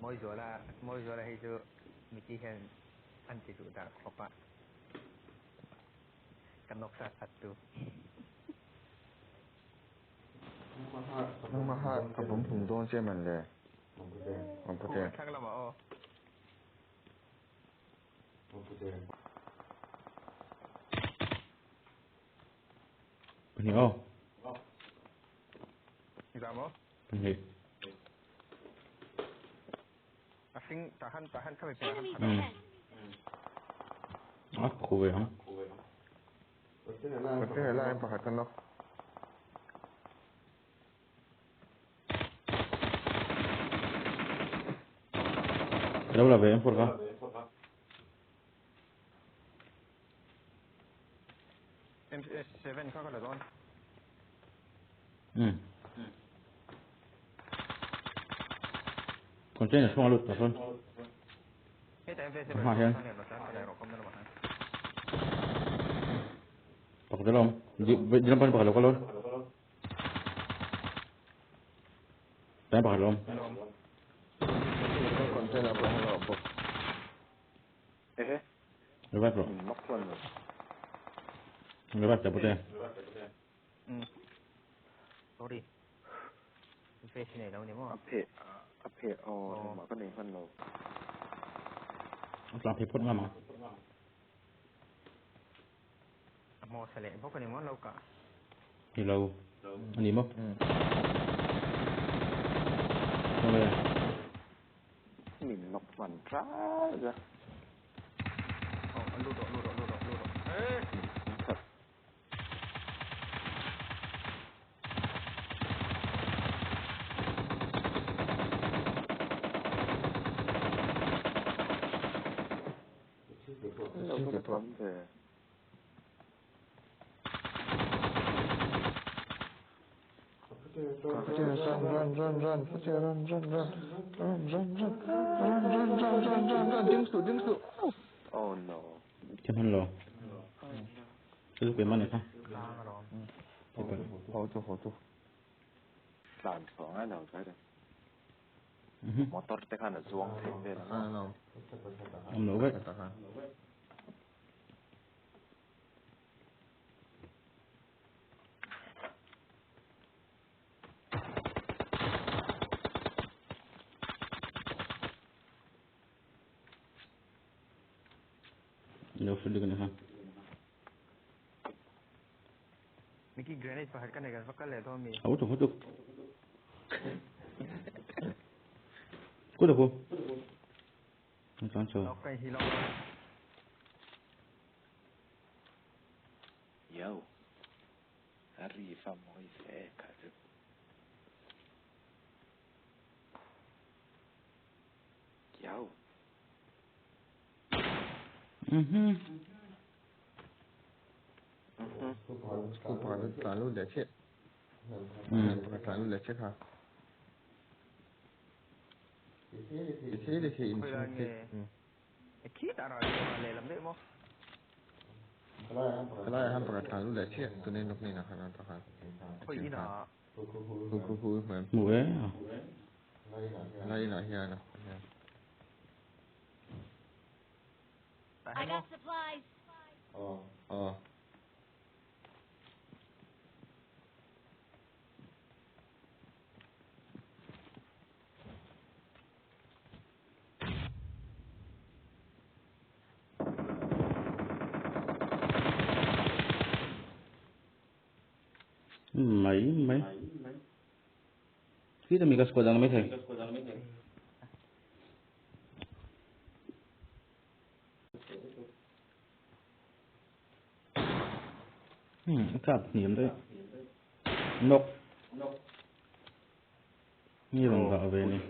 Moi juara itu Miki kan anti tu dah apa kanok satu Nang mahat abang thùng don che man le. Ông cóคู่ thể. กันข้างละหมอ Bên hiểu Gì sao mỏ bên hiểu asing tahan kami pindah Aku về không Có thể là em pahat kanok. Đâu là về em Phật hả M7 kau kalau don Còn trên là xuống lụt cả thôi M7 Mà hen Bọc cái lông Đi làm bọc cái lông Đánh bọc cái lông Còn trên là pahat lo bok. Người bắt rồi Mắc quần rồi. Người bắt chả bút đen sorry face này đâu nhỉ mỏ Áp hệ mà có này phân lầu. Làm phép phốt ngắm à mỏ sale bốc cái này mỏ lâu cả Thì lâu Anh đi mất Không về Mình nọc vằn trá ra. lưu độ Thật. Đâu có cái vấn đề. Run. Đứng sự. Oh no. Chăm hơn lò Cái lúc cái mắt này không Hổ tu. Làm sỏng ai nào cái đây. Motor tekan là xuống thế về là. Ông nấu vậy Đâu phải được này ha Miki grenade pahat kan dengan fakal le to mi Hút được Cút được không Không chán chờ lock cái hi lock Yo. Arriva Moise kazu. Yo. Cô bảo là trả luôn để chết. Trả luôn để chết hả? Thế thì in Kit ada le lam deh mo Kalau yang pakai trả luôn để chết, tôi nên lúc này là khả năng tao hả? Koi ina Cô mà Mù ấy Lấy lại here nè. I got supplies. Mấy Kita mikas ko lang mấy thầy Cặp niệm đấy Nốc Như bằng vợ về này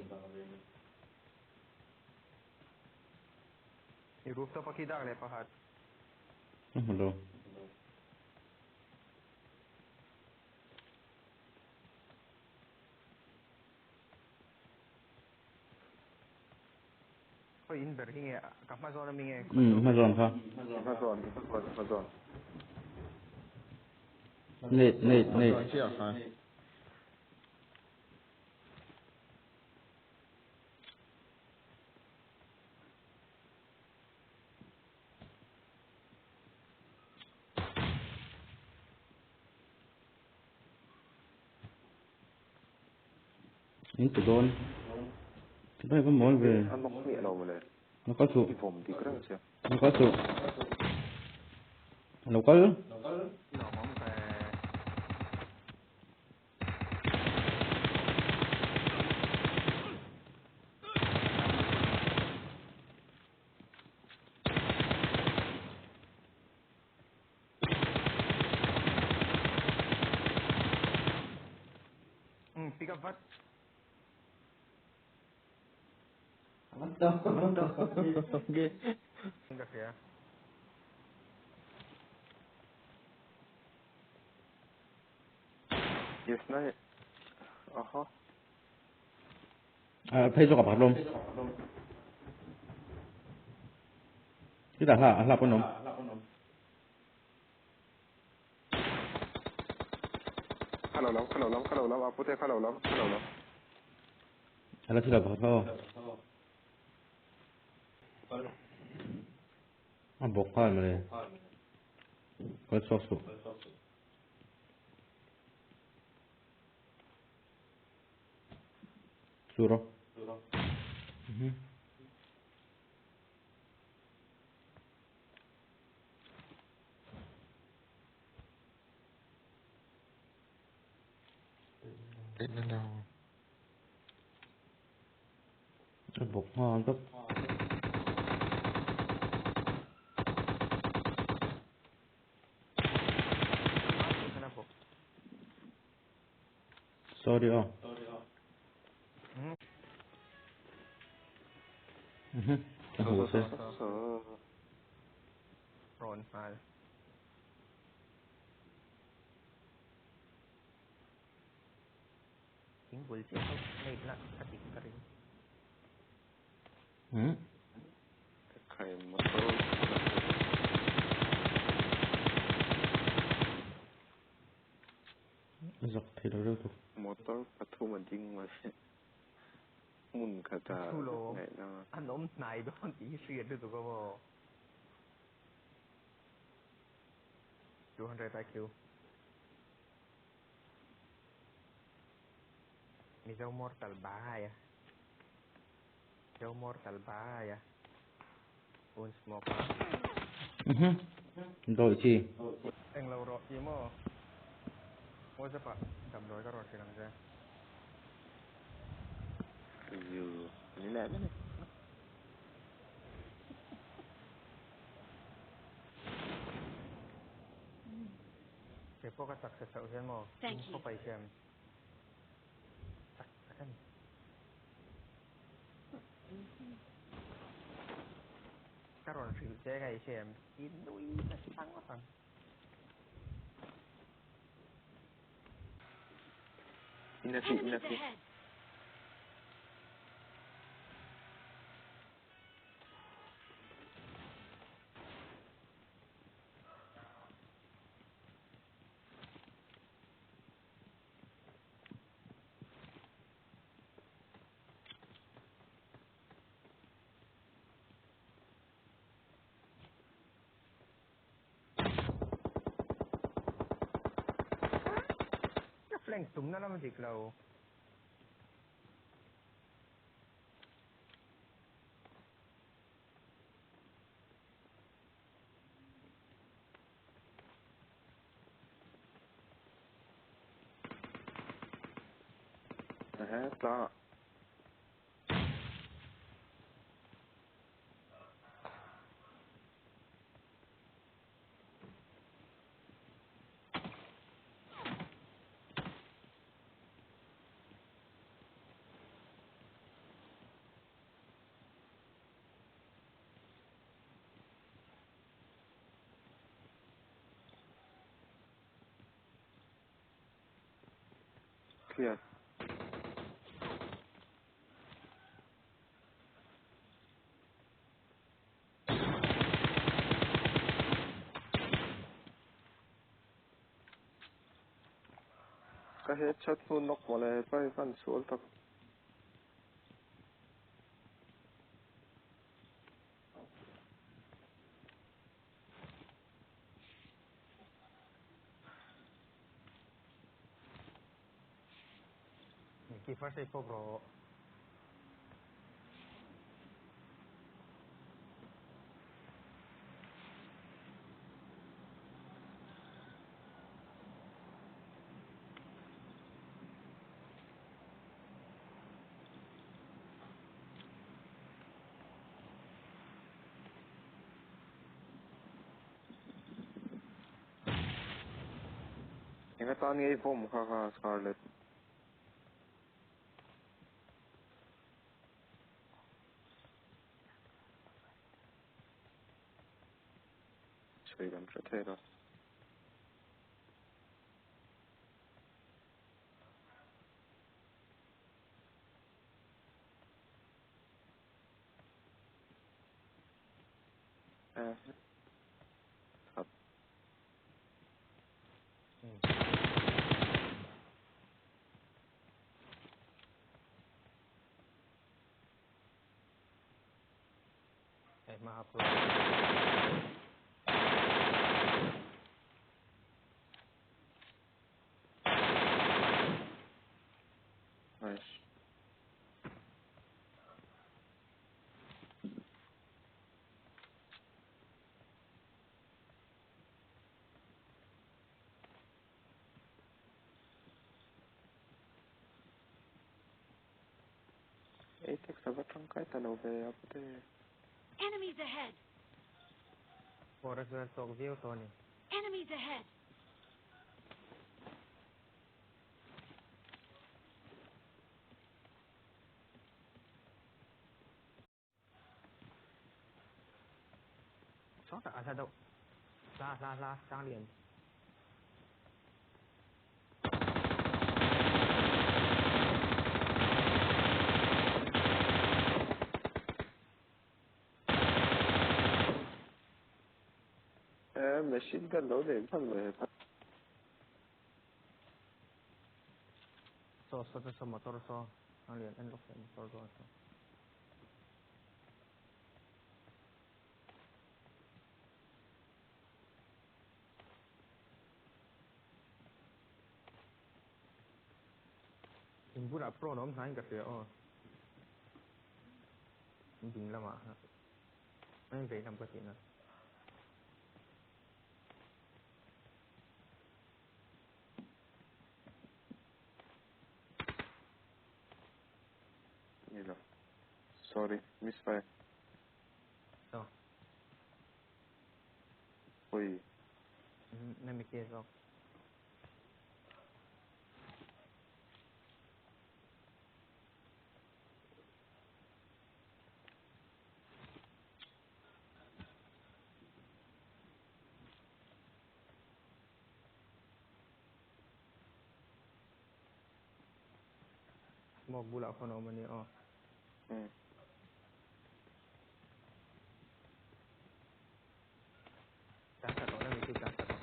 rooftop pakai dah le pahat Không đâu Koi in berhinge kamar zona minge Mà giòn không Phát giòn. Nệt Chưa hả? những tụi đồn đây có món về ăn bóc miệng đầu mà này nó có sụp thìผมthì có chưa nó có sụp nó có luôn Nọ móng về pick up what? okay Enggak ya. yes này 페이저가 바로 kita lah pun nom khá lâu lắm Apu thế khá lâu lắm ala sila bahaw ang bokal mo le ko sosu suro tên nó đâu bok ngon tốt Kenapa? sorry oh hose Ron mal. Tiếng bullshit không đây là cái gì cái gì. Khay motor dọc thì đâu được motor patu mà ding mà mun kata Tulo. này nó Anh ốm này đó chỉ xuyên được tụi cô. 200 IQ. Ni jauh mortal bahaya. Jauh mortal bahaya. Un smoke. rồi chi Anh lâu rồi gì mà. Mua sao pak? Đầm rồi cái rồi thì làm sao? dù lý lẽ đấy Cái phố cái tắc sẽ sợ thế mà. Không phải xem. Tắc cái này. Cái rồi sự chế cái xem. Chín đuôi nó tăng quá tăng. Enemies ahead. Cái flank súng nó làm gì lâu. Hết đó clear cái headshot luôn nóc vào lại phải phân số tập Chi forse poco.應該單 A 4唔卡卡 Scarlet。隨咁出車咯。ครับมาครับ nice tekstava trancaita novea pute. Enemies ahead. Forest where talk view Tony. Enemies ahead. Chó đã ra đâu? Ra sang liền. Machine gun nổ điểm thân về thật. So motor so sang liền anh lúc motor rồi. Mình bút pro nó không thấy cả kìa mình là mà anh về làm cái gì nữa Như là sorry misfire. đâu Ui nên mình kia rồi một bula con ông mình Đang sạc đó là mình đang sạc đó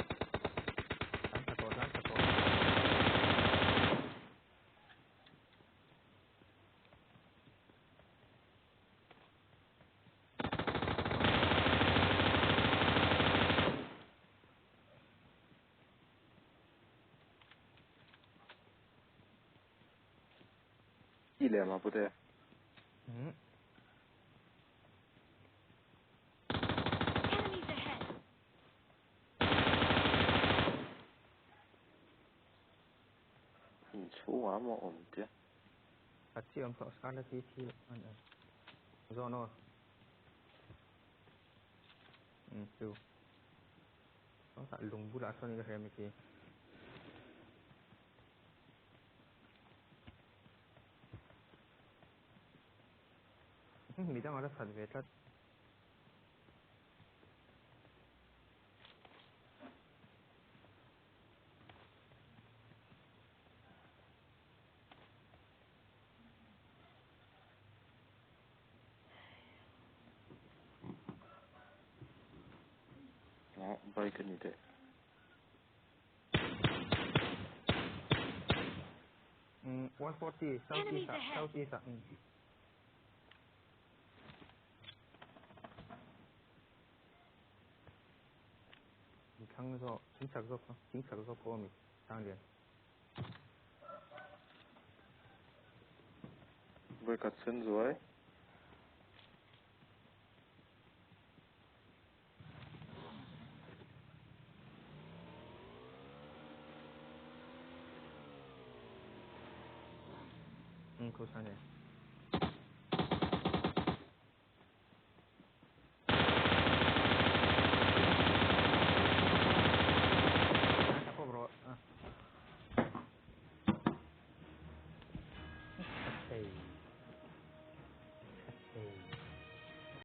ile mà pute. Enemies ahead. Chú à mà ổn chứ. 같이 엄청 스칼렛 T rồi nó từ nó tại lùng bula son cái hệ mình kia mình đang ở đó thật về thật Bike như thế. 140 southeast 강서 진착석 보험이 상련 với cắt chân rồi. Khu sao nhỉ?